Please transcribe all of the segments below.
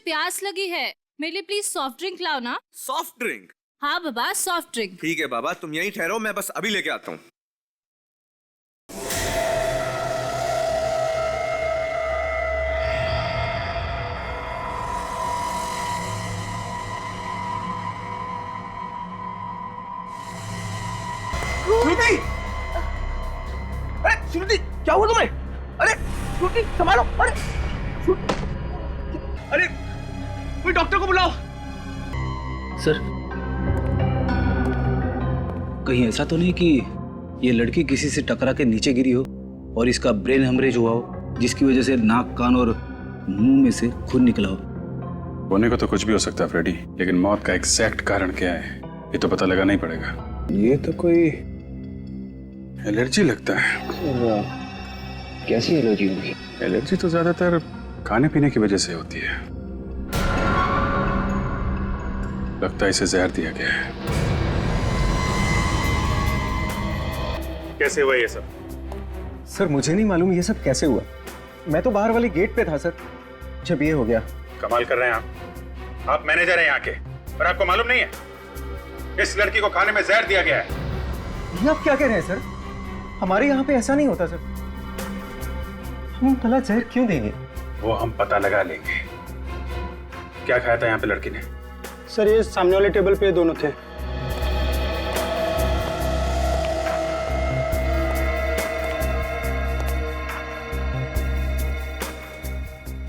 प्यास लगी है, मेरे लिए प्लीज सॉफ्ट ड्रिंक लाओ ना। Soft drink? हाँ बाबा, सॉफ्ट ड्रिंक। ठीक है बाबा, तुम यहीं ठहरो, मैं बस अभी लेके आता हूँ। श्रुति! अरे श्रुति, क्या हुआ तुम्हें? अरे श्रुति, संभालो! अरे श्रुति! अरे कोई डॉक्टर को बुलाओ। सर, कहीं ऐसा तो नहीं कि ये लड़की किसी से टकरा के नीचे गिरी हो और इसका ब्रेन हेमरेज हुआ हो, जिसकी वजह से नाक, कान और मुंह में से खून निकला हो? होने को तो कुछ भी हो सकता है फ्रेडी, लेकिन मौत का एग्जैक्ट कारण क्या है ये तो पता लगाना ही पड़ेगा। ये तो कोई एलर्जी लगता है। कैसी एलर्जी होगी? एलर्जी तो ज्यादातर खाने पीने की वजह से होती है। लगता है इसे जहर दिया गया है। कैसे हुआ ये सब? सर मुझे नहीं मालूम ये सब कैसे हुआ। मैं तो बाहर वाले गेट पे था सर, जब ये हो गया। कमाल कर रहे हैं आप मैनेजर हैं यहाँ के, पर आपको मालूम नहीं है इस लड़की को खाने में जहर दिया गया है। ये आप क्या कह रहे हैं सर? हमारे यहाँ पे ऐसा नहीं होता सर। हम भला जहर क्यों देंगे? वो हम पता लगा लेंगे। क्या खाया था यहाँ पे लड़की ने? सर ये सामने वाले टेबल पे दोनों थे।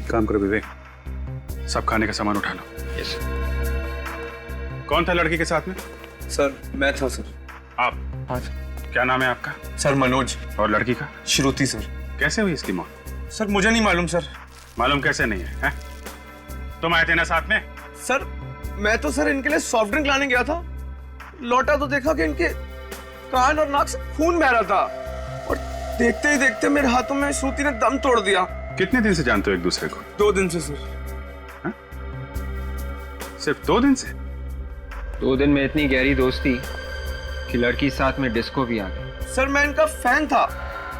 काम करो विवेक, सब खाने का सामान उठा लो। यस। कौन था लड़की के साथ में? सर मैं था सर। आप? हाँ क्या नाम है आपका? सर मनोज। और लड़की का? श्रुति सर। कैसे हुई इसकी मौत? सर मुझे नहीं मालूम सर। मालूम कैसे नहीं है, हैं? तुम आए थे ना साथ में? सर मैं तो सर इनके लिए सॉफ्ट ड्रिंक लाने गया था, लौटा तो देखा कि इनके कान और नाक से खून बह रहा था, और देखते ही देखते मेरे हाथों में श्रुति ने दम तोड़ दिया। कितने दिन से जानते हो एक दूसरे को? 2 दिन से सर। हा? सिर्फ 2 दिन से? 2 दिन में इतनी गहरी दोस्ती कि लड़की साथ में डिस्को भी आ गई। सर मैं इनका फैन था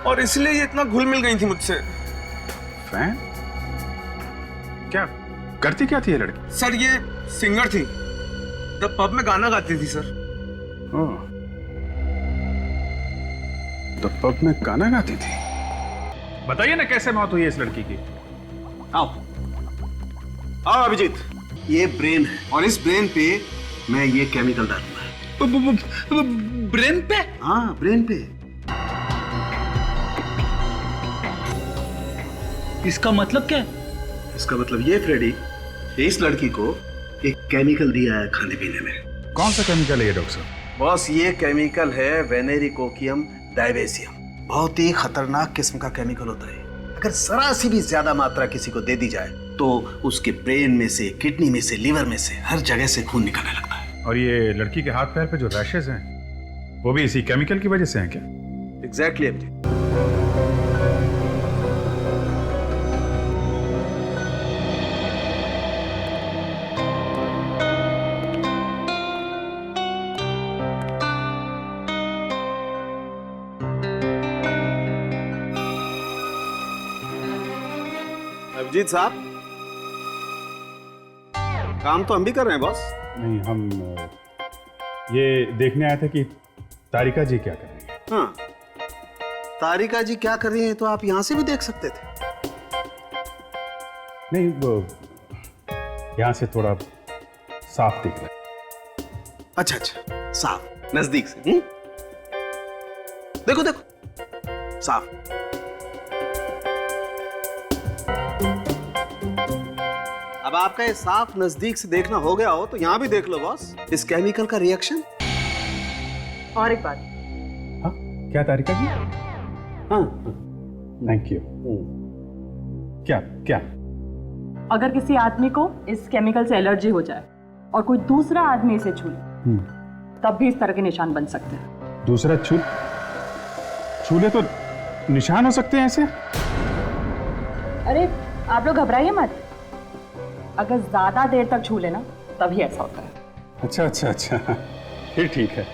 और इसलिए ये इतना घुल मिल गई थी मुझसे। फैन? क्या करती क्या थी ये लड़की? सर ये सिंगर थी, द पब में गाना गाती थी सर। ओह, तो पब में गाना गाती थी। बताइए ना कैसे मौत हुई है इस लड़की की? आओ आओ अभिजीत, ये ब्रेन है और इस ब्रेन पे मैं ये केमिकल डालूंगा। ब्रेन पे? हाँ ब्रेन पे। इसका मतलब क्या है? इसका मतलब ये फ्रेडी, इस लड़की को एक केमिकल दिया है खाने पीने में। कौन सा केमिकल है ये डॉक्टर साहब? बॉस ये केमिकल है वेनेरिकोकियम डायवेसियम। बहुत ही खतरनाक किस्म का केमिकल होता है। अगर जरा सी भी ज्यादा मात्रा किसी को दे दी जाए तो उसके ब्रेन में से, किडनी में से, लिवर में से, हर जगह से खून निकलने लगता है। और ये लड़की के हाथ पैर पे जो रैशेज हैं वो भी इसी केमिकल की वजह से हैं क्या? एग्जैक्टली अभिजीत। अभिजीत साहब, काम तो हम भी कर रहे हैं बॉस। नहीं, हम ये देखने आए थे कि तारिका जी क्या कर रही है। हाँ, तारिका जी क्या कर रही हैं तो आप यहां से भी देख सकते थे। नहीं, वो यहाँ से थोड़ा साफ दिख रहा है। अच्छा अच्छा, साफ नजदीक से। देखो देखो, साफ। अब आपका ये साफ नजदीक से देखना हो गया हो तो यहां भी देख लो बॉस, इस केमिकल का रिएक्शन। और एक बात। हाँ, क्या तारिका जी? हाँ, थैंक यू। क्या क्या? अगर किसी आदमी को इस केमिकल से एलर्जी हो जाए और कोई दूसरा आदमी इसे छू ले, तब भी इस तरह के निशान बन सकते हैं। दूसरा छूले तो निशान हो सकते हैं ऐसे? अरे आप लोग घबराइए मत, अगर ज्यादा देर तक छू लेना तभी ऐसा होता है। अच्छा अच्छा अच्छा, फिर ठीक है।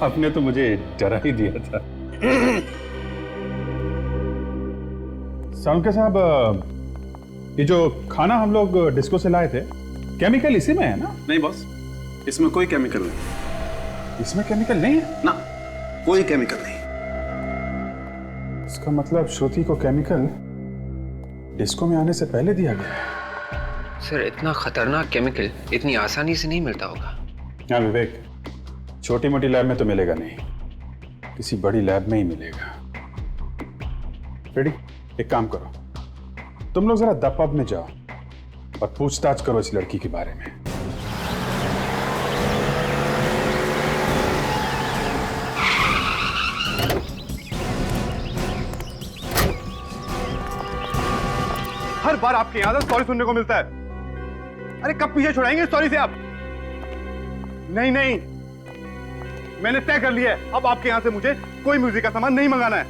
आपने तो मुझे डरा ही दिया था। सालुंके साहब, ये जो खाना हम लोग डिस्को से लाए थे, केमिकल इसी में है ना? नहीं बॉस, इसमें कोई केमिकल नहीं। इसमें केमिकल नहीं है ना, कोई केमिकल नहीं। इसका मतलब श्रुति को केमिकल डिस्को में आने से पहले दिया गया है। सर, इतना खतरनाक केमिकल इतनी आसानी से नहीं मिलता होगा। हाँ विवेक, छोटी मोटी लैब में तो मिलेगा नहीं, किसी बड़ी लैब में ही मिलेगा। रेडी, एक काम करो, तुम लोग जरा द पब में जाओ और पूछताछ करो इस लड़की के बारे में। हर बार आपके यहां से सॉरी सुनने को मिलता है। अरे कब पीछे छुड़ाएंगे सॉरी से आप? नहीं नहीं, मैंने तय कर लिया है, अब आपके यहां से मुझे कोई म्यूजिक का सामान नहीं मंगाना है।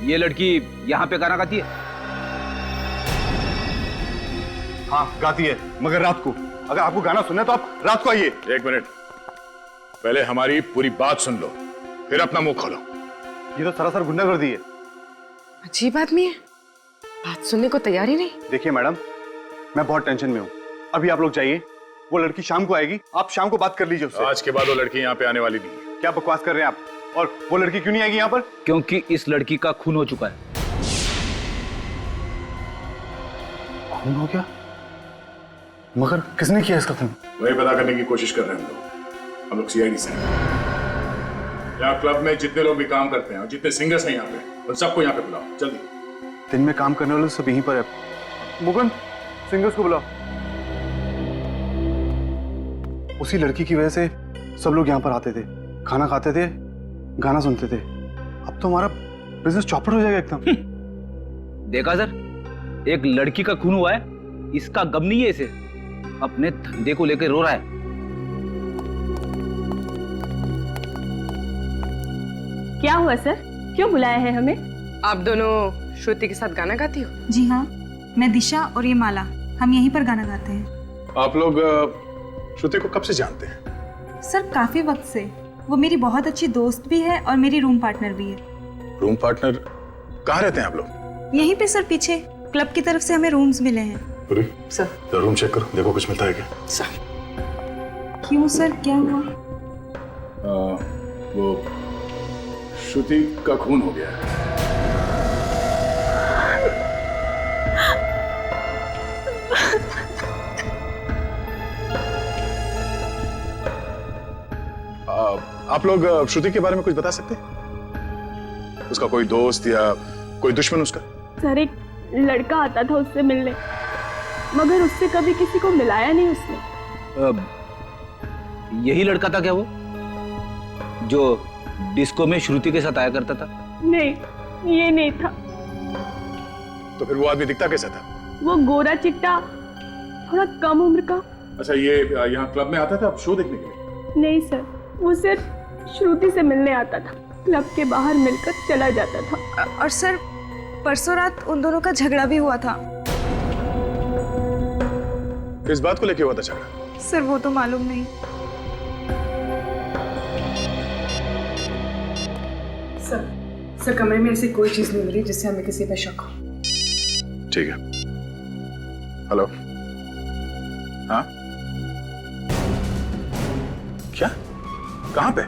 ये लड़की यहाँ पे गाना गाती है? हाँ गाती है, मगर रात को। अगर आपको गाना सुनना है तो आप रात को आइए। एक मिनट, पहले हमारी पूरी बात सुन लो, फिर अपना मुंह खोलो। ये तो सरासर गुंडागर्दी है। अजीब आदमी है, बात सुनने को तैयार ही नहीं। देखिए मैडम, मैं बहुत टेंशन में हूँ, अभी आप लोग जाइए। वो लड़की शाम को आएगी, आप शाम को बात कर लीजिए उससे। आज के बाद वो लड़की यहाँ पे आने वाली नहीं है। क्या बकवास कर रहे हैं आप? और वो लड़की क्यों नहीं आएगी यहाँ पर? क्योंकि इस लड़की का खून हो चुका है। खून हो गया? मगर किसने किया इसका खून? वही पता करने की कोशिश कर रहे हैं हम लोग सीआईडी से। यहाँ क्लब में जितने लोग भी काम करते हैं और जितने सिंगर्स हैं यहाँ पे, उन सबको यहाँ पे बुलाओ जल्दी। दिन में काम करने वाले सब यहीं पर है। मुकुंद, सिंगर्स को बुलाओ। उसी लड़की की वजह से सब लोग यहाँ पर आते थे, खाना खाते थे, गाना सुनते थे। अब तो हमारा बिजनेस चौपट हो जाएगा एकदम। देखा सर, एक लड़की का खून हुआ है, इसका गम नहीं है, इसे अपने धंधे को लेकर रो रहा है। क्या हुआ सर, क्यों बुलाया है हमें? आप दोनों श्रुति के साथ गाना गाती हो? जी हाँ, मैं दिशा और ये माला, हम यहीं पर गाना गाते हैं। आप लोग श्रुति को कब से जानते हैं? सर काफी वक्त से। वो मेरी बहुत अच्छी दोस्त भी है और मेरी रूम पार्टनर भी है। Room partner? कहाँ रहते हैं आप लोग? यहीं पे सर, पीछे क्लब की तरफ से हमें रूम्स मिले हैं। सर, तो रूम चेक करो, देखो कुछ मिलता है क्या। क्यों सर, क्या हुआ? वो श्रुति का खून हो गया है। आप लोग श्रुति के बारे में कुछ बता सकते हैं? उसका कोई दोस्त या कोई दुश्मन उसका? सर, एक लड़का आता था उससे मिलने, मगर उससे कभी किसी को मिलाया नहीं उसने। यही लड़का था क्या वो, जो डिस्को में श्रुति के साथ आया करता था? नहीं, ये नहीं था। तो फिर वो आदमी दिखता कैसा था? वो गोरा चिट्टा, थोड़ा कम उम्र का। अच्छा, ये यहाँ क्लब में आता था शो देखने के लिए? नहीं सर, वो सिर्फ श्रुति से मिलने आता था, क्लब के बाहर मिलकर चला जाता था। और सर, परसों रात उन दोनों का झगड़ा भी हुआ था। किस बात को लेके हुआ था झगड़ा? सर वो तो मालूम नहीं। सर कमरे में ऐसी कोई चीज नहीं मिली जिससे हमें किसी पे शक हो। ठीक है। हेलो, हाँ क्या, कहाँ पे?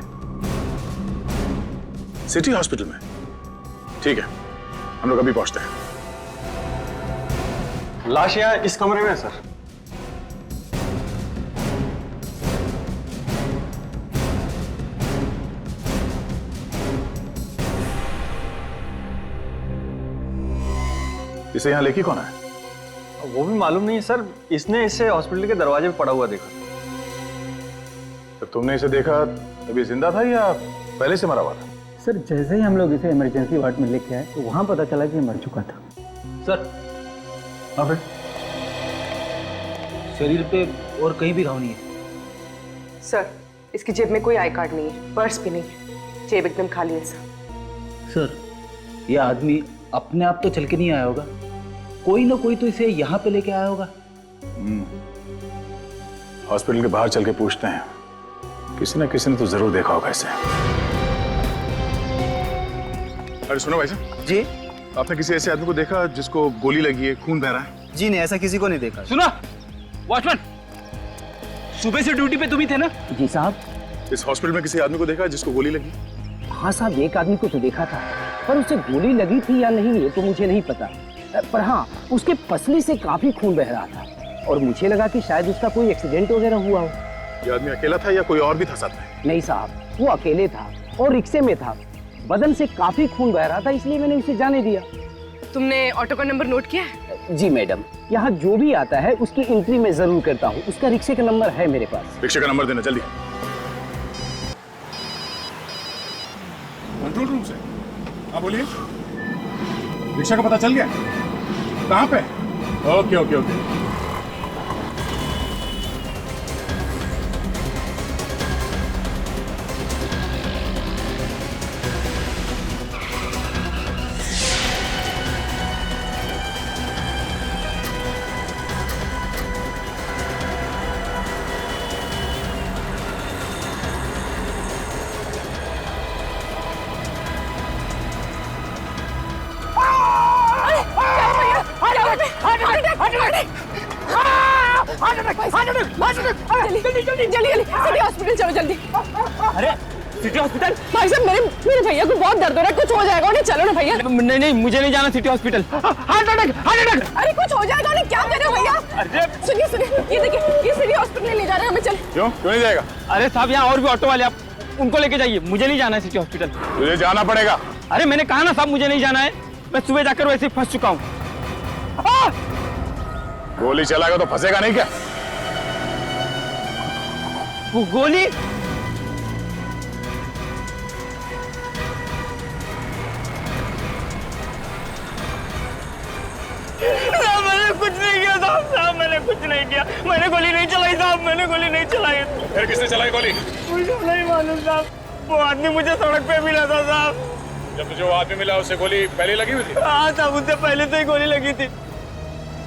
सिटी हॉस्पिटल में? ठीक है, हम लोग अभी पहुंचते हैं। लाश यहाँ इस कमरे में है सर। इसे यहाँ लेके कौन है? वो भी मालूम नहीं सर, इसने इसे हॉस्पिटल के दरवाजे पे पड़ा हुआ देखा। तो तुमने इसे देखा तभी जिंदा था या पहले से मरा हुआ था? सर जैसे ही हम लोग इसे इमरजेंसी वार्ड में लेके आए तो वहां पता चला कि मर चुका था। सर, हाँ फिर? शरीर पे और कहीं भी घाव नहीं है। सर, इसकी जेब में कोई आई कार्ड नहीं है, पर्स भी नहीं है, जेब एकदम खाली है सर। सर, यह आदमी अपने आप तो चल के नहीं आया होगा, कोई ना कोई तो इसे यहाँ पे लेके आया होगा। हॉस्पिटल के बाहर चल के पूछते हैं, किसी ना किसी ने तो जरूर देखा होगा इसे। अरे सुनो भाई साहब जी। आपने किसी ऐसे आदमी को देखा जिसको गोली लगी है, खून बह रहा है? जी नहीं, ऐसा किसी को नहीं देखा। सुनो वॉचमैन, सुबह से ड्यूटी पे तुम ही थे ना? जी साहब। इस हॉस्पिटल में किसी आदमी को देखा जिसको गोली लगी? हाँ साहब, एक आदमी को तो देखा था, पर उसे गोली लगी थी या नहीं ये तो मुझे नहीं पता। पर हाँ, उसके पसली से काफी खून बह रहा था और मुझे लगा कि शायद उसका कोई एक्सीडेंट वगैरह हुआ हो। ये आदमी अकेला था या कोई और भी था साथ में? नहीं साहब, वो अकेले था और रिक्शे में था। बदन से काफी खून बह रहा था, इसलिए मैंने उसे जाने दिया। तुमने ऑटो का नंबर नोट किया है? जी मैडम, यहाँ जो भी आता है उसकी एंट्री मैं जरूर करता हूँ। उसका रिक्शे का नंबर है मेरे पास। रिक्शे का नंबर देना जल्दी। कंट्रोल रूम से। हाँ बोलिए। रिक्शा का पता चल गया? कहाँ पे? Okay okay okay. City hospital चलो जल्दी। अरे सिटी हॉस्पिटल? भाई साहब मेरे भैया को बहुत दर्द हो रहा है, कुछ हो जाएगा उन्हें। चलो ना भैया। नहीं नहीं, मुझे नहीं जाना city hospital. Heart attack, heart attack. अरे कुछ हो जाएगा उन्हें, क्या कर रहे हो भैया? अरे सुनिए सुनिए, ये देखिए, ये सिटी हॉस्पिटल ले जा रहे हैं हमें। चल। क्यों नहीं जाएगा? अरे साहब, यहाँ और भी ऑटो वाले, आप उनको लेके जाइए, मुझे नहीं जाना है सिटी हॉस्पिटल। तुझे जाना पड़ेगा। अरे मैंने कहा ना साहब, मुझे नहीं जाना है। मैं सुबह जाकर वैसे ही फंस चुका हूँ। गोली चलाएगा तो फंसेगा नहीं क्या? वो गोली? मैंने कुछ नहीं किया साहब, मैंने कुछ नहीं किया। मैंने गोली नहीं चलाई साहब, मैंने गोली नहीं चलाई। फिर किसने चलाई गोली? मुझे नहीं मालूम साहब, वो आदमी मुझे सड़क पे मिला था साहब। जब तुझे वो आदमी मिला उससे गोली पहले लगी हुई थी? हाँ साहब, उससे पहले से ही गोली लगी थी।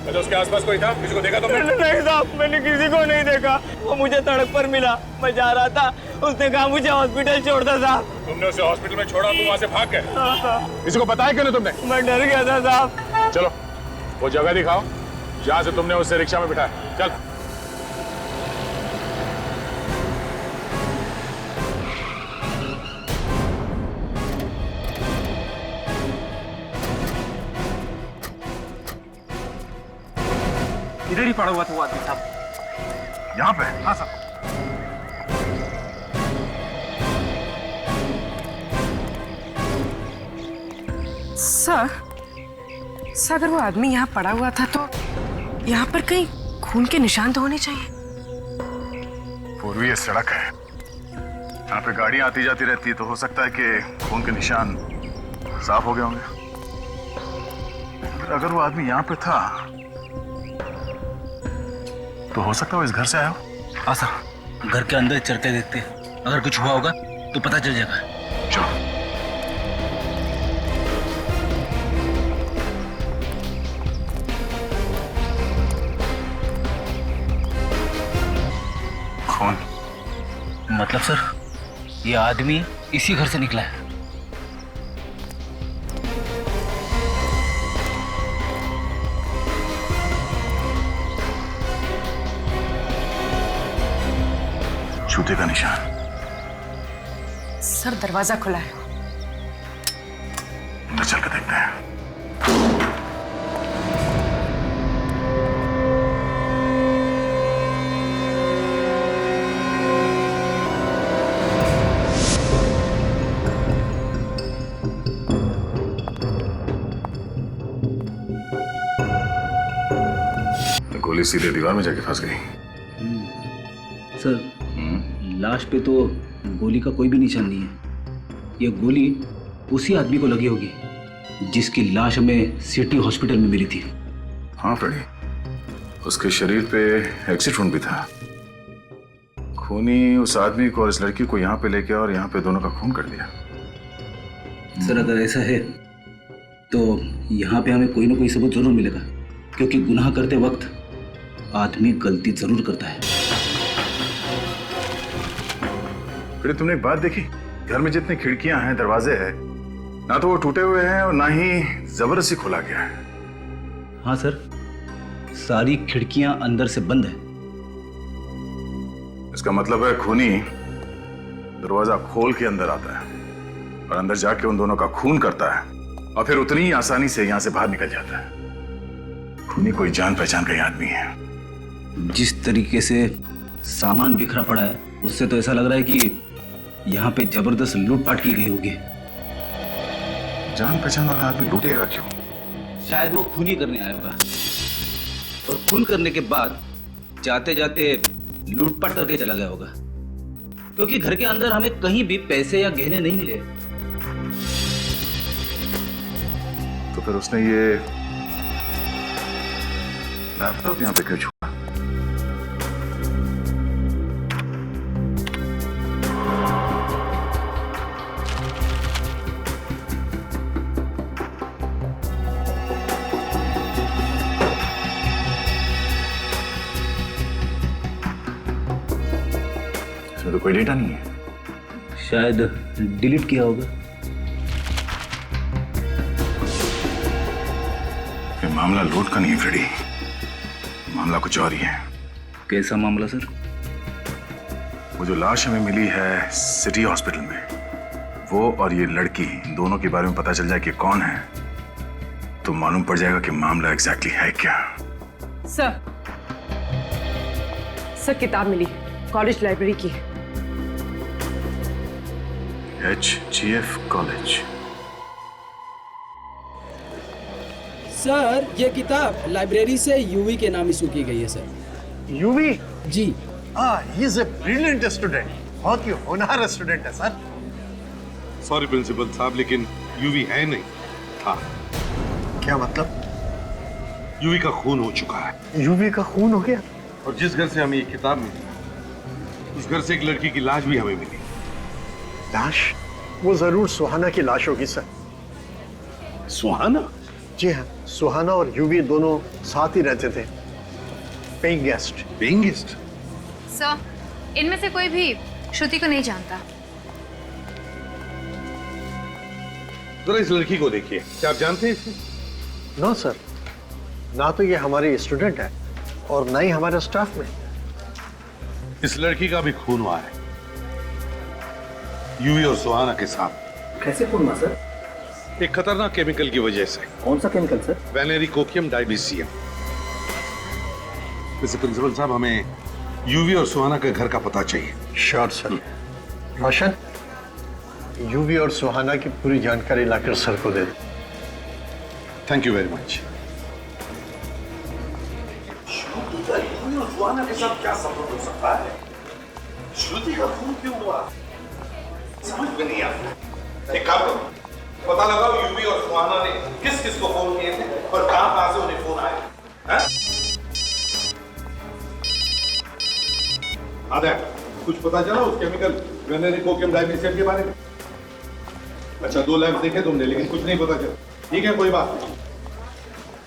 अच्छा, उसके आसपास कोई था? किसी को देखा तुमने? नहीं साहब, मैंने किसी को नहीं देखा। वो मुझे सड़क पर मिला, मैं जा रहा था, उसने कहा मुझे हॉस्पिटल छोड़ दो साहब। तुमने उसे हॉस्पिटल में छोड़ा, तुम वहाँ से भाग गए? हाँ साहब। किसी को बताया क्यों नहीं तुमने? मैं डर गया था साहब। चलो वो जगह दिखाओ जहाँ से तुमने उसे रिक्शा में बिठाया। चल। इधर ही पड़ा हुआ था वो आदमी साहब। यहाँ पे? हाँ सर। सर अगर वो आदमी यहाँ पड़ा हुआ था तो यहाँ पर कहीं खून के निशान तो होने चाहिए। पूर्वी ये सड़क है, यहाँ पे गाड़ियाँ आती जाती रहती है, तो हो सकता है कि खून के निशान साफ हो गए होंगे। अगर वो आदमी यहाँ पे था तो हो सकता है वो इस घर से आया हो। हाँ सर, घर के अंदर चलते देखते, अगर कुछ हुआ होगा तो पता चल जाएगा। चलो। कौन? मतलब सर, ये आदमी इसी घर से निकला है। जूते का निशान। सर दरवाजा खुला है, अंदर चल के देखते हैं। गोली सीधे दीवार में जाके फंस गई। सर, लाश पे तो गोली का कोई भी निशान नहीं है। ये गोली उसी आदमी को लगी होगी जिसकी लाश हमें सिटी हॉस्पिटल में मिली थी। हाँ फ्रेडी, उसके शरीर पे एक्सिट वुंड भी था। खूनी उस आदमी को और इस लड़की को यहाँ पे लेके और यहाँ पे दोनों का खून कर दिया। सर अगर ऐसा है तो यहाँ पे हमें कोई ना कोई सबूत जरूर मिलेगा, क्योंकि गुनाह करते वक्त आदमी गलती जरूर करता है। फिर तुमने एक बात देखी, घर में जितनी खिड़कियां हैं, दरवाजे हैं, ना तो वो टूटे हुए हैं और ना ही जबरदस्ती खोला गया है। हाँ सर, सारी खिड़कियां अंदर से बंद है। इसका मतलब है खूनी दरवाजा खोल के अंदर आता है और अंदर जाके उन दोनों का खून करता है और फिर उतनी ही आसानी से यहां से बाहर निकल जाता है। खूनी कोई जान पहचान का ही आदमी है। जिस तरीके से सामान बिखरा पड़ा है उससे तो ऐसा लग रहा है कि यहाँ पे जबरदस्त लूटपाट की गई होगी। जान पहचान वाला आदमी लूटेगा क्यों? शायद वो खूनी करने आया होगा और खून करने के बाद जाते जाते लूटपाट करके चला गया होगा, क्योंकि घर के अंदर हमें कहीं भी पैसे या गहने नहीं मिले। तो फिर उसने ये लैपटॉप यहाँ पे क्यों छोड़ा? इसमें तो कोई डेटा नहीं है। शायद डिलीट किया होगा। ये मामला लूट का नहीं है फ्रेडी, मामला कुछ और ही है। कैसा मामला सर? वो जो लाश हमें मिली है सिटी हॉस्पिटल में, वो और ये लड़की दोनों के बारे में पता चल जाए कि कौन है तो मालूम पड़ जाएगा कि मामला एग्जैक्टली है क्या। सर किताब मिली, कॉलेज लाइब्रेरी की। HGF college. सर ये किताब लाइब्रेरी से यूवी के नाम इशू की गई है सर। यूवी? जी। He is a brilliant student, बहुत ही होनहार स्टूडेंट है सर। सॉरी प्रिंसिपल साहब, लेकिन यूवी है नहीं, था। क्या मतलब? यूवी का खून हो चुका है। यूवी का खून हो गया? और जिस घर से हमें ये किताब मिली उस घर से एक लड़की की लाश भी हमें मिली। लाश? वो जरूर सुहाना की लाश होगी सर। सुहाना? जी हाँ, सुहाना और यूवी दोनों साथ ही रहते थे, paying guest. Paying guest? Sir, इनमें से कोई भी श्रुति को नहीं जानता। जरा इस लड़की को देखिए, क्या आप जानते हैं इसे? नो सर, ना तो ये हमारी स्टूडेंट है और ना ही हमारे स्टाफ में। इस लड़की का भी खून हुआ है यूवी और सुहाना के साथ। कैसे खून हुआ सर? एक खतरनाक केमिकल की वजह से। कौन सा केमिकल सर? वेनेरिकोकियम डाइबेसियम। वैसे प्रिंसिपल साहब, हमें यूवी और सुहाना के घर का पता चाहिए। Sure sir. रोशन, यूवी और सुहाना की पूरी जानकारी लाकर सर को दे दो। Thank you very much. Suhana के साथ क्या संबंध हो सकता है? श्रुति का खून क्यों हुआ? समझ में नहीं आता। एक काम करो, पता लगाओ यूवी और सुहाना ने किस किस को फोन किए थे और कहां से उन्हें फोन आए। आधा कुछ पता चला उस केमिकल वेनेरिकोकियम डाइबेसियम के बारे में? अच्छा, 2 लैब देखे तुमने लेकिन कुछ नहीं पता चला। ठीक है, कोई बात नहीं।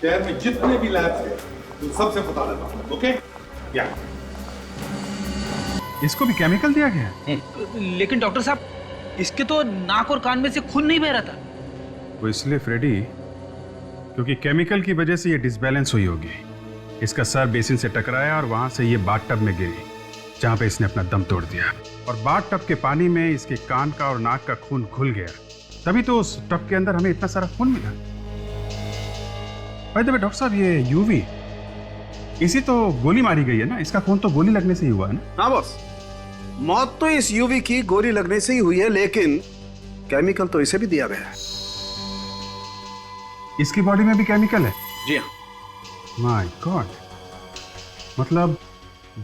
शहर में जितने भी लैब्स हैं तुम सबसे पता लगा। ओके? या इसको भी केमिकल दिया गया है? लेकिन डॉक्टर साहब, इसके तो नाक और कान में से खून नहीं बह रहा था। वो इसलिए फ्रेडी, क्योंकि केमिकल की वजह से ये डिसबैलेंस हुई होगी। इसका सर बेसिन से टकराया और वहां से ये बाथटब में गिरी, जहां पे इसने अपना दम तोड़ दिया। और बाथटब के पानी में इसके कान का और नाक का खून घुल गया, तभी तो उस टब के अंदर हमें इतना सारा खून मिला। भाई डॉक्टर साहब, ये यूवी, इसी तो गोली मारी गई है ना? इसका खून तो गोली लगने से ही हुआ है ना? हाँ बॉस, मौत तो इस यूवी की गोली लगने से ही हुई है, लेकिन केमिकल तो इसे भी दिया गया है। इसकी बॉडी में भी केमिकल है? जी हाँ। माय गॉड, मतलब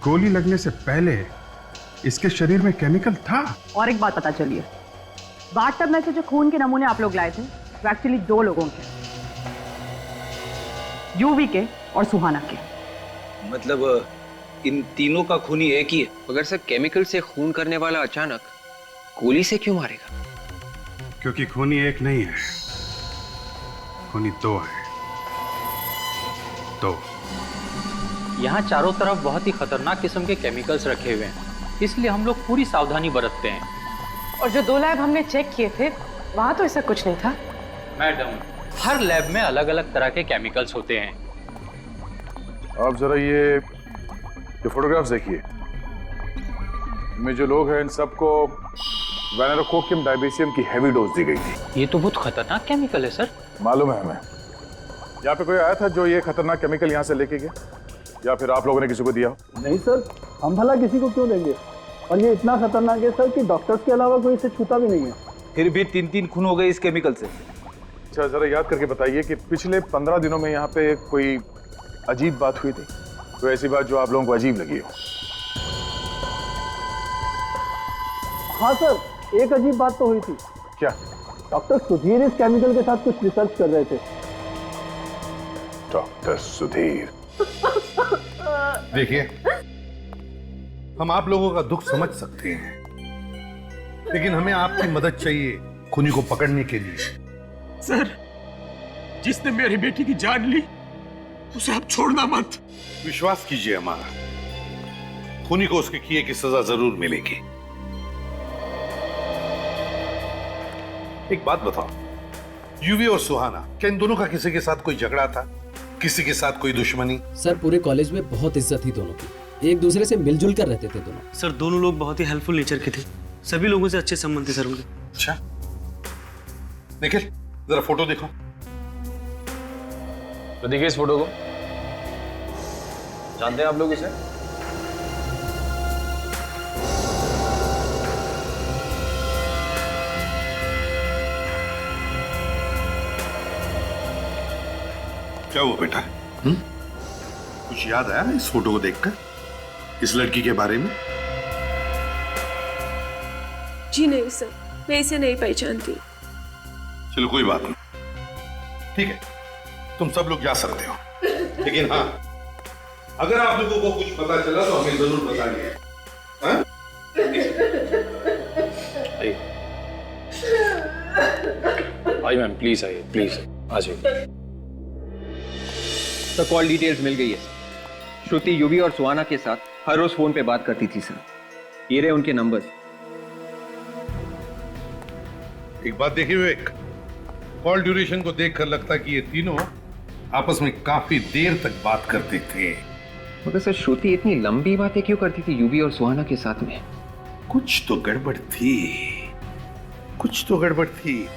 गोली लगने से पहले इसके शरीर में केमिकल था। और एक बात पता चली है, बाथटब में से जो खून के नमूने आप लोग लाए थे वो एक्चुअली 2 लोगों के, यूवी के और सुहाना के। मतलब इन तीनों का खूनी एक ही है? मगर सर, केमिकल से खून करने वाला अचानक गोली से क्यों मारेगा? क्योंकि खूनी एक नहीं है, खूनी 2 है। 2। यहाँ चारों तरफ बहुत ही खतरनाक किस्म के केमिकल्स रखे हुए हैं, इसलिए हम लोग पूरी सावधानी बरतते हैं। और जो 2 लैब हमने चेक किए थे वहां तो ऐसा कुछ नहीं था। मैडम, हर लैब में अलग अलग तरह के केमिकल्स होते हैं। आप जरा ये फोटोग्राफ्स देखिए। इनमें जो लोग हैं इन सबको वेनेरोकोकियम डायबेसियम की हैवी डोज दी गई थी। ये तो बहुत खतरनाक केमिकल है सर। मालूम है हमें। यहाँ पे कोई आया था जो ये खतरनाक केमिकल यहाँ से लेके गया, या फिर आप लोगों ने किसी को दिया हो? नहीं सर, हम भला किसी को क्यों देंगे, और ये इतना खतरनाक है सर कि डॉक्टर्स के अलावा कोई इसे छूता भी नहीं है। फिर भी 3 खून हो गए इस केमिकल से। अच्छा, जरा याद करके बताइए कि पिछले 15 दिनों में यहाँ पे कोई अजीब बात हुई थी, कोई ऐसी बात जो आप लोगों को अजीब लगी हो? हाँ सर, एक अजीब बात तो हुई थी। क्या? डॉक्टर सुधीर इस केमिकल के साथ कुछ रिसर्च कर रहे थे। डॉक्टर सुधीर? देखिए, हम आप लोगों का दुख समझ सकते हैं, लेकिन हमें आपकी मदद चाहिए खूनी को पकड़ने के लिए। सर, जिसने मेरी बेटी की जान ली उसे आप छोड़ना मत। विश्वास कीजिए हमारा, खूनी को उसके किए की सजा जरूर मिलेगी। एक बात बताओ, यूवी और सुहाना, क्या इन दोनों का किसी के साथ कोई झगड़ा था, किसी के साथ कोई दुश्मनी? सर, पूरे कॉलेज में बहुत इज्जत थी दोनों की, एक दूसरे से मिलजुल कर रहते थे दोनों। सर, दोनों लोग बहुत ही हेल्पफुल नेचर के थे, सभी लोगों से अच्छे संबंध थे सर उनके। अच्छा, निखिल जरा फोटो देखो। तो देखिए इस फोटो को, जानते हैं आप लोग इसे? क्या हुआ बेटा? कुछ याद आया इस फोटो को देखकर, इस लड़की के बारे में? जी नहीं सर, मैं इसे नहीं पहचानती। चलो कोई बात नहीं, ठीक है, तुम सब लोग जा सकते हो, लेकिन हाँ, अगर आप लोगों को कुछ पता चला तो हमें जरूर बताइए। हाँ? आई मैम, प्लीज आइए, प्लीज आ जाइए। तो कॉल डिटेल्स मिल गई है। श्रुति यूवी और सुहाना के साथ हर रोज फोन पे बात करती थी सर। ये रहे उनके नंबर्स। एक बात देखिए विवेक, कॉल ड्यूरेशन को देखकर लगता कि ये तीनों आपस में काफी देर तक बात करते थे। मगर सर, श्रुति इतनी लंबी बातें क्यों करती थी यूवी और सुहाना के साथ में? कुछ तो गड़बड़ थी, कुछ तो गड़बड़ थी।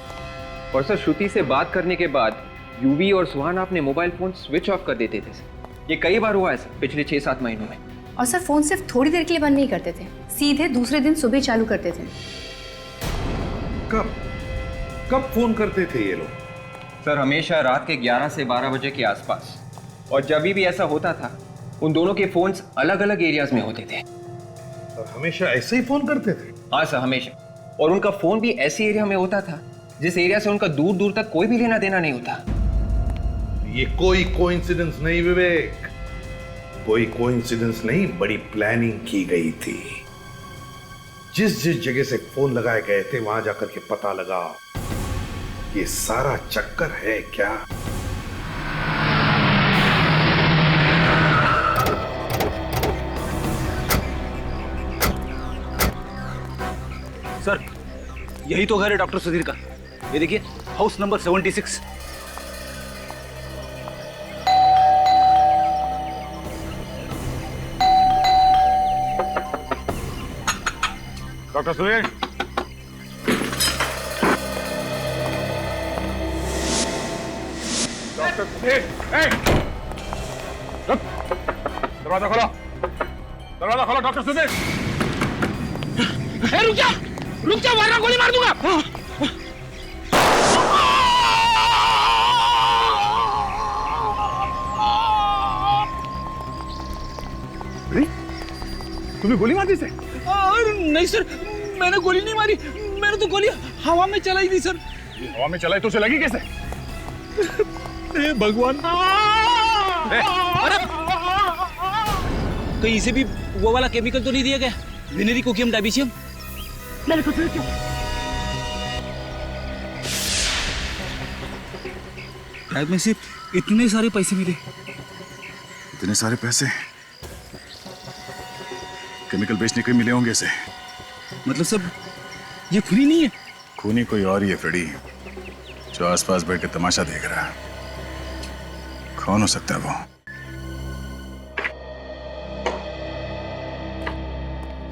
और सर, श्रुति से बात करने के बाद यूवी और सुहाना अपने मोबाइल फोन स्विच ऑफ कर देते थे सर। ये कई बार हुआ है सर पिछले 6-7 महीनों में। और सर, फोन सिर्फ थोड़ी देर के लिए बंद नहीं करते थे, सीधे दूसरे दिन सुबह चालू करते थे। कब फोन करते थे ये लोग? सर, हमेशा रात के 11 से 12 बजे के आसपास। और जब भी ऐसा होता था, उन दोनों के फोन्स अलग अलग एरियाज में होते थे। और हमेशा ऐसे ही फोन करते थे? हाँ सर, हमेशा। और उनका फोन भी ऐसे एरिया में होता था जिस एरिया से उनका दूर दूर तक कोई भी लेना देना नहीं होता। ये कोई कोइंसिडेंस नहीं विवेक, कोई कोइंसिडेंस नहीं, बड़ी प्लानिंग की गई थी। जिस जिस जगह से फोन लगाए गए थे वहां जाकर के पता लगाओ, ये सारा चक्कर है क्या? सर, यही तो घर है डॉक्टर सुधीर का। ये देखिए, house number 76। Doctor Sudhir, doctor Sudhir, दरवाजा खोलो, दरवाजा खोलो डॉक्टर सुधीर। रुक जा, रुक जा, वरना गोली मार दूंगा। तुमने गोली मार दी से? नहीं सर, मैंने गोली नहीं मारी, मैंने तो गोली हवा में चलाई थी सर। हवा में चलाई तो उसे लगी कैसे? भगवान, कहीं इसे भी वो वाला केमिकल तो नहीं दिया गया, वेनेरिकोकियम डायबेसियम? मेरे को क्या? लैब में सिर्फ इतने सारे पैसे मिले। इतने सारे पैसे केमिकल बेचने के मिले होंगे इसे। मतलब सब ये फ्री नहीं है? खूनी कोई और ही है फ्रेडी। जो आसपास बैठ के तमाशा देख रहा है। कौन हो सकता है वो?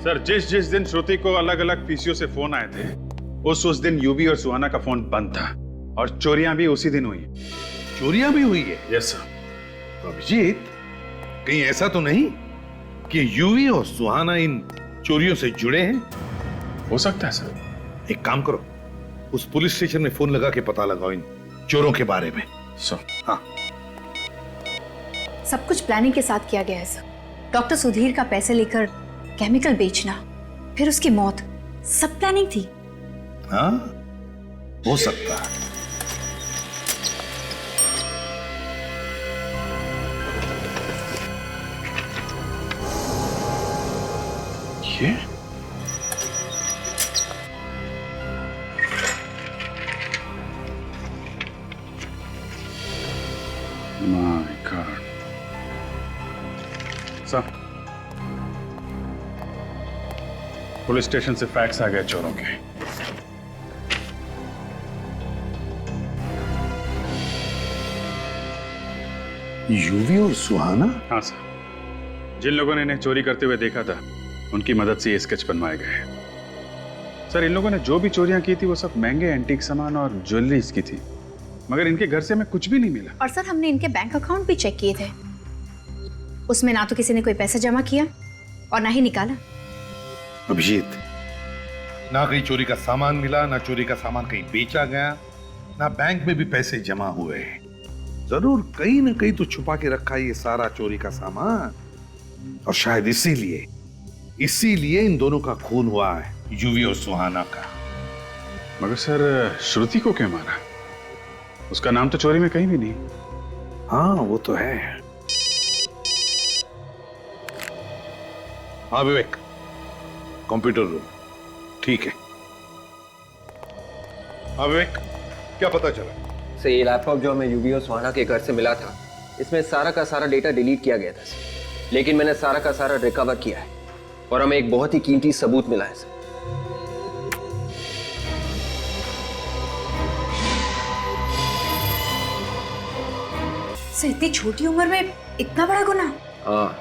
सर, जिस दिन श्रुति को अलग अलग पीसीओ से फोन आए थे, उस दिन यूवी और सुहाना का फोन बंद था और चोरियां भी उसी दिन हुई। चोरियां भी हुई है? Yes sir. तो अभिजीत, कहीं ऐसा तो नहीं कि यूवी और सुहाना इन चोरियों से जुड़े हैं? हो सकता है सर। एक काम करो, उस पुलिस स्टेशन में फोन लगा के पता लगाओ इन चोरों के बारे में। हाँ। सब कुछ प्लानिंग के साथ किया गया है सर। डॉक्टर सुधीर का पैसे लेकर केमिकल बेचना, फिर उसकी मौत, सब प्लानिंग थी। हाँ, हो सकता है। ये my God. Sir, police station से फैक्स आ गए चोरों के। यूवी और सुहाना? हाँ सर, जिन लोगों ने इन्हें चोरी करते हुए देखा था, उनकी मदद से ये स्केच बनवाए गए। सर, इन लोगों ने जो भी चोरियां की थी वो सब महंगे एंटीक सामान और ज्वेलरीज की थी, मगर इनके घर से हमें कुछ भी नहीं मिला। और सर, हमने इनके बैंक अकाउंट भी चेक किए थे, उसमें ना तो किसी ने कोई पैसा जमा किया और ना ही निकाला। अभिजीत, ना कहीं चोरी का सामान मिला, ना चोरी का सामान कहीं बेचा गया, ना बैंक में भी पैसे जमा हुए। जरूर कहीं ना कहीं तो छुपा के रखा है ये सारा चोरी का सामान, और शायद इसीलिए इन दोनों का खून हुआ है, यूवी और सुहाना का। मगर सर, श्रुति को क्यों मारा? उसका नाम तो चोरी में कहीं भी नहीं। हाँ, वो तो है। हाँ विवेक, कंप्यूटर रूम। ठीक है। हाँ विवेक, क्या पता चला? सर, ये लैपटॉप जो हमें यूवी और सुहाना के घर से मिला था, इसमें सारा का सारा डेटा डिलीट किया गया था सर। लेकिन मैंने सारा का सारा रिकवर किया है और हमें एक बहुत ही कीमती सबूत मिला है सर। सर, इतनी छोटी उम्र में इतना बड़ा गुनाह? हाँ,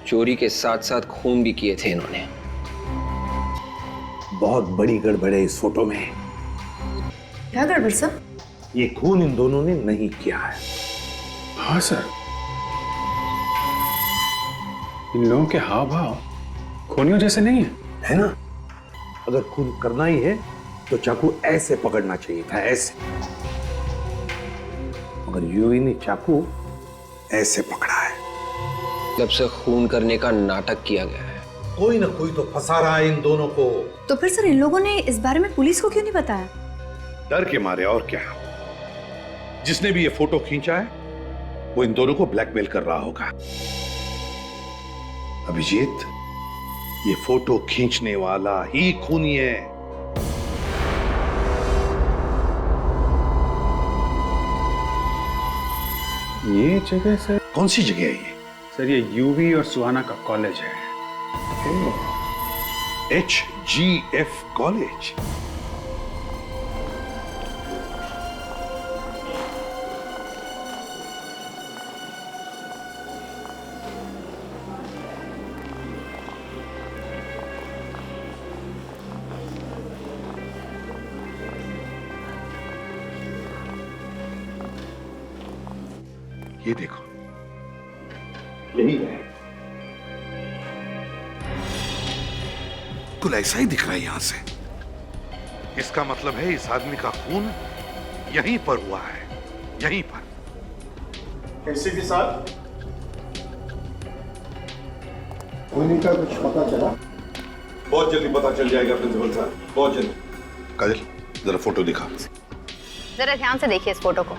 चोरी के साथ साथ खून भी किए थे इन्होंने। बहुत बड़ी गड़बड़ है इस फोटो में। क्या गड़बड़ सर? ये खून इन दोनों ने नहीं किया है। हाँ सर, इन लोगों के हाव भाव खूनियों जैसे नहीं है ना? अगर खून करना ही है तो चाकू ऐसे पकड़ना चाहिए था, ऐसे। मगर यूवी ने चाकू ऐसे पकड़ा है। जब से खून करने का नाटक किया गया है। कोई ना कोई तो फंसा रहा है इन दोनों को। तो फिर सर, इन लोगों ने इस बारे में पुलिस को क्यों नहीं बताया? डर के मारे, और क्या। जिसने भी ये फोटो खींचा है वो इन दोनों को ब्लैकमेल कर रहा होगा। अभिजीत, ये फोटो खींचने वाला ही खूनी है। ये जगह सर? कौन सी जगह है ये? सर, ये यूवी और सुहाना का कॉलेज है। HGF college. ये देखो, यही है। बिल्कुल ऐसा ही दिख रहा है यहां से। इसका मतलब है इस आदमी का खून यहीं पर हुआ है, यहीं पर। एसीपी साहब, खूनी का कुछ पता चला? बहुत जल्दी पता चल जाएगा प्रिंसिपल साहब, बहुत जल्दी। काजल, जरा फोटो दिखा। जरा ध्यान से देखिए इस फोटो को।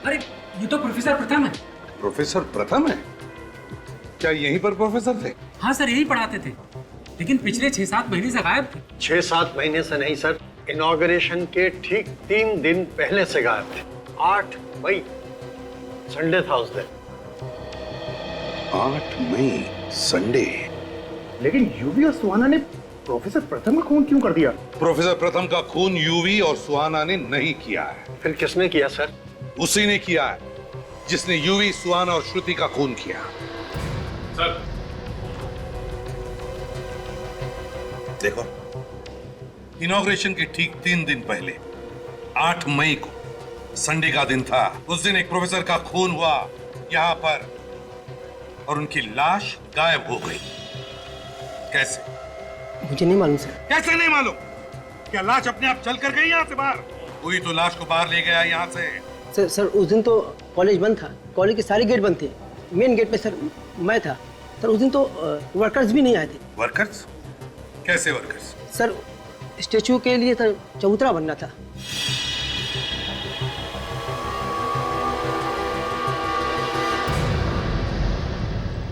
अरे, ये तो प्रोफेसर प्रथम है। प्रोफेसर प्रथम है? क्या यहीं पर प्रोफेसर थे? हाँ सर, यही पढ़ाते थे, लेकिन पिछले 6-7 महीने से गायब थे। 6-7 महीने से नहीं सर, इनॉग्रेशन के ठीक 3 दिन पहले से गायब थे। 8 मई, संडे था उस दिन। 8 मई, संडे। लेकिन यूवी और सुहाना ने प्रोफेसर प्रथम का खून क्यों कर दिया? प्रोफेसर प्रथम का खून यूवी और सुहाना ने नहीं किया है। फिर किसने किया सर? उसी ने किया है जिसने यूवी, सुहाना और श्रुति का खून किया। सर देखो, इनॉग्रेशन के ठीक 3 दिन पहले 8 मई को संडे का दिन था। उस दिन एक प्रोफेसर का खून हुआ यहां पर और उनकी लाश गायब हो गई। कैसे? मुझे नहीं मालूम सर। कैसे नहीं मालूम? क्या लाश अपने आप चल कर गई यहाँ से बाहर? कोई तो लाश को बाहर ले गया यहाँ से। सर उस दिन तो कॉलेज बंद था, कॉलेज के सारे गेट बंद थे। मेन गेट पे सर मैं था सर। उस दिन तो वर्कर्स भी नहीं आए थे। वर्कर्स? कैसे वर्कर्स? सर स्टेचू के लिए सर चबूतरा बनना था।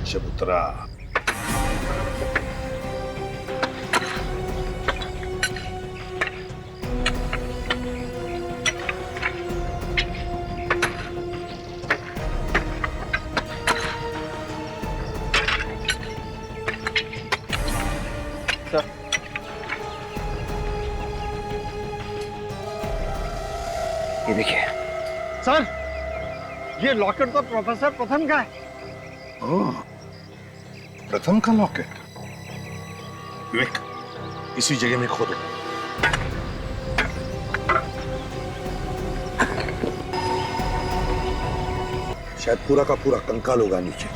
चबूतरा? ये देखिए सर, ये लॉकेट तो प्रोफेसर प्रथम का है। ओह, प्रथम का लॉकेट। विवेक, इसी जगह में खोदो। शायद पूरा का पूरा कंकाल होगा नीचे।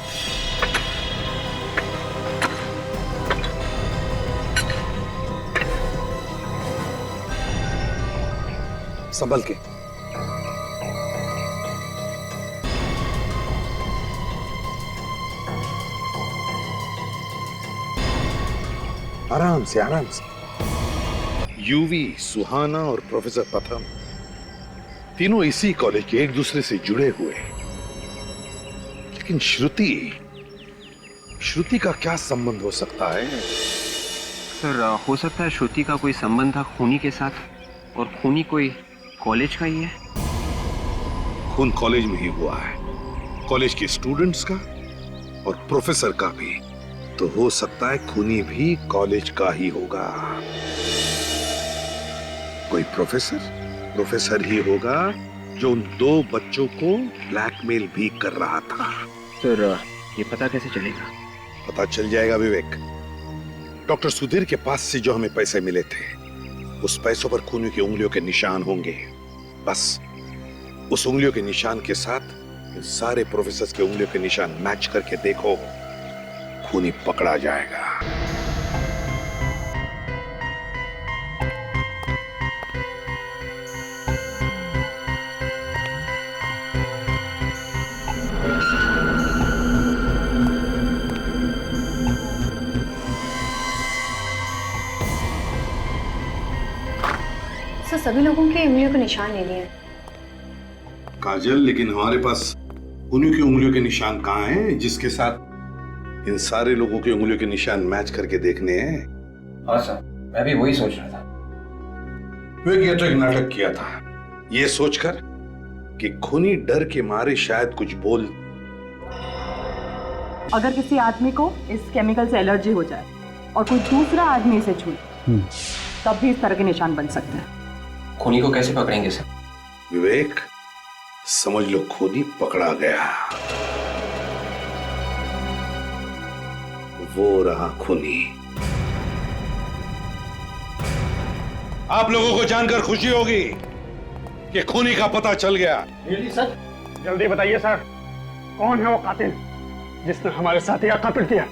संभल के। आराम से, आराम से। यूवी, सुहाना और प्रोफेसर प्रथम तीनों इसी कॉलेज के एक दूसरे से जुड़े हुए। लेकिन श्रुति का क्या संबंध हो सकता है? सर हो सकता है श्रुति का कोई संबंध था खूनी के साथ और खूनी कोई कॉलेज का ही है। खून कॉलेज में ही हुआ है, कॉलेज के स्टूडेंट्स का और प्रोफेसर का भी। तो हो सकता है खूनी भी कॉलेज का ही होगा। कोई प्रोफेसर ही होगा जो उन 2 बच्चों को ब्लैकमेल भी कर रहा था। सर ये पता कैसे चलेगा? पता चल जाएगा विवेक। डॉक्टर सुधीर के पास से जो हमें पैसे मिले थे, उस पैसों पर खूनी की उंगलियों के निशान होंगे। बस उस उंगलियों के निशान के साथ इन सारे प्रोफेसर्स के उंगलियों के निशान मैच करके देखो, खूनी पकड़ा जाएगा। सर सभी लोगों के उंगलियों के निशान ले लिए। काजल, लेकिन हमारे पास उन्हीं की उंगलियों के निशान कहाँ हैं जिसके साथ इन सारे लोगों की उंगलियों के निशान मैच करके देखने हैं? हाँ सर, मैं भी वही सोच रहा था। ये तो एक नाटक किया था, ये सोचकर कि खूनी डर के मारे शायद कुछ बोल। अगर किसी आदमी को इस केमिकल से एलर्जी हो जाए और कोई दूसरा आदमी इसे छूए तब भी इस तरह के निशान बन सकते हैं। खूनी को कैसे पकड़ेंगे सर? विवेक, समझ लो खूनी पकड़ा गया। वो रहा खूनी। आप लोगों को जानकर खुशी होगी कि खूनी का पता चल गया। सर जल्दी बताइए सर, कौन है वो कातिल जिसने हमारे साथी का कत्ल किया?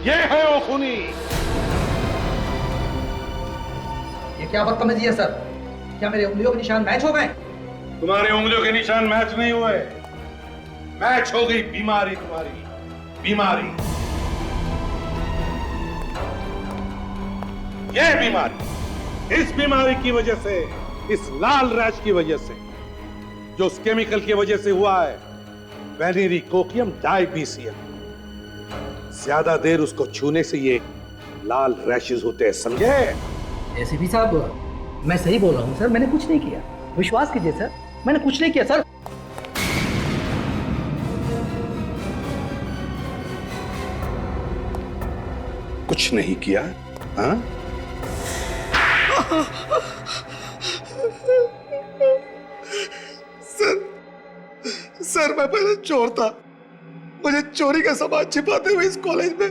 ये है वो खूनी। ये क्या बदतमीजी है सर? क्या मेरे उंगलियों के निशान मैच हो गए? तुम्हारे उंगलियों के निशान मैच नहीं हुए, मैच हो गई बीमारी, तुम्हारी बीमारी। यह बीमारी, इस बीमारी की वजह से, इस लाल रैश की वजह से जो उस केमिकल की वजह से हुआ है, वेनेरिकोकियम डायबीसियम। ज्यादा देर उसको छूने से ये लाल रैशेस होते हैं, समझे? एसीपी साहब, मैं सही बोल रहा हूँ सर, मैंने कुछ नहीं किया, विश्वास कीजिए सर, मैंने कुछ नहीं किया सर। कुछ नहीं किया? हाँ? सर मैं पहले चोर था। मुझे चोरी का सामान छिपाते हुए इस कॉलेज में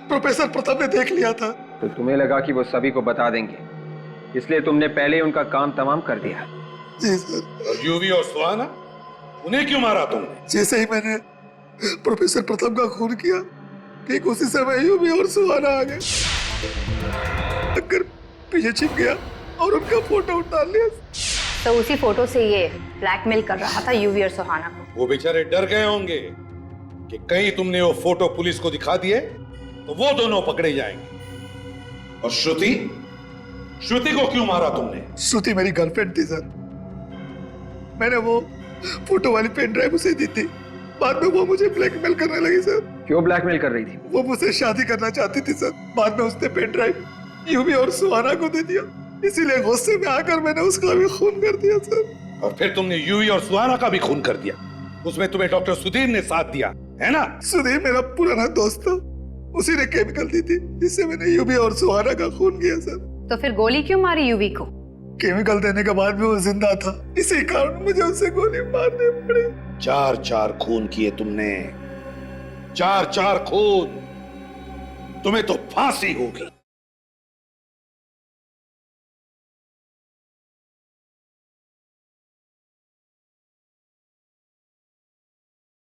प्रोफेसर प्रताप ने देख लिया था। तो तुम्हें लगा कि वो सभी को बता देंगे, इसलिए तुमने पहले उनका काम तमाम कर दिया। जी सर। और यूवी और सुहाना, उन्हें क्यों मारा तुमने? जैसे ही मैंने प्रोफेसर प्रताप का खून किया, ठीक उसी समय यूवी और सुहाना आ गए, पीछे छिप गया और उनका फोटो उतार लिया। तो उसी फोटो से ये ब्लैकमेल कर रहा था यूवी और सुहाना को। वो बेचारे डर गए होंगे कि कहीं तुमने वो फोटो पुलिस को दिखा दिए तो वो दोनों पकड़े जाएंगे। और श्रुति, श्रुति को क्यों मारा तुमने? श्रुति मेरी गर्लफ्रेंड थी सर। मैंने वो फोटो वाली पेन ड्राइव उसे दी थी। बाद में वो मुझे ब्लैकमेल करने लगी सर। क्यों ब्लैकमेल कर रही थी? वो मुझसे शादी करना चाहती थी सर। बाद में उसने पेन ड्राइव यूवी और सुहाना को दे दिया, इसीलिए गुस्से में आकर मैंने उसका भी खून कर दिया सर। और फिर तुमने यूवी और सुहाना का भी खून कर दिया। उसमें तुम्हें डॉक्टर सुधीर ने साथ दिया, है ना? सुधीर मेरा पुराना दोस्त था, उसी ने केमिकल दी थी जिससे मैंने यूवी और सुहाना का खून किया सर। तो फिर गोली क्यों मारी यूवी को? केमिकल देने के बाद भी वो जिंदा था, इसी कारण मुझे उसे गोली मारनी पड़ी। 4 खून किए तुमने, 4 खून। तुम्हें तो फांसी होगी।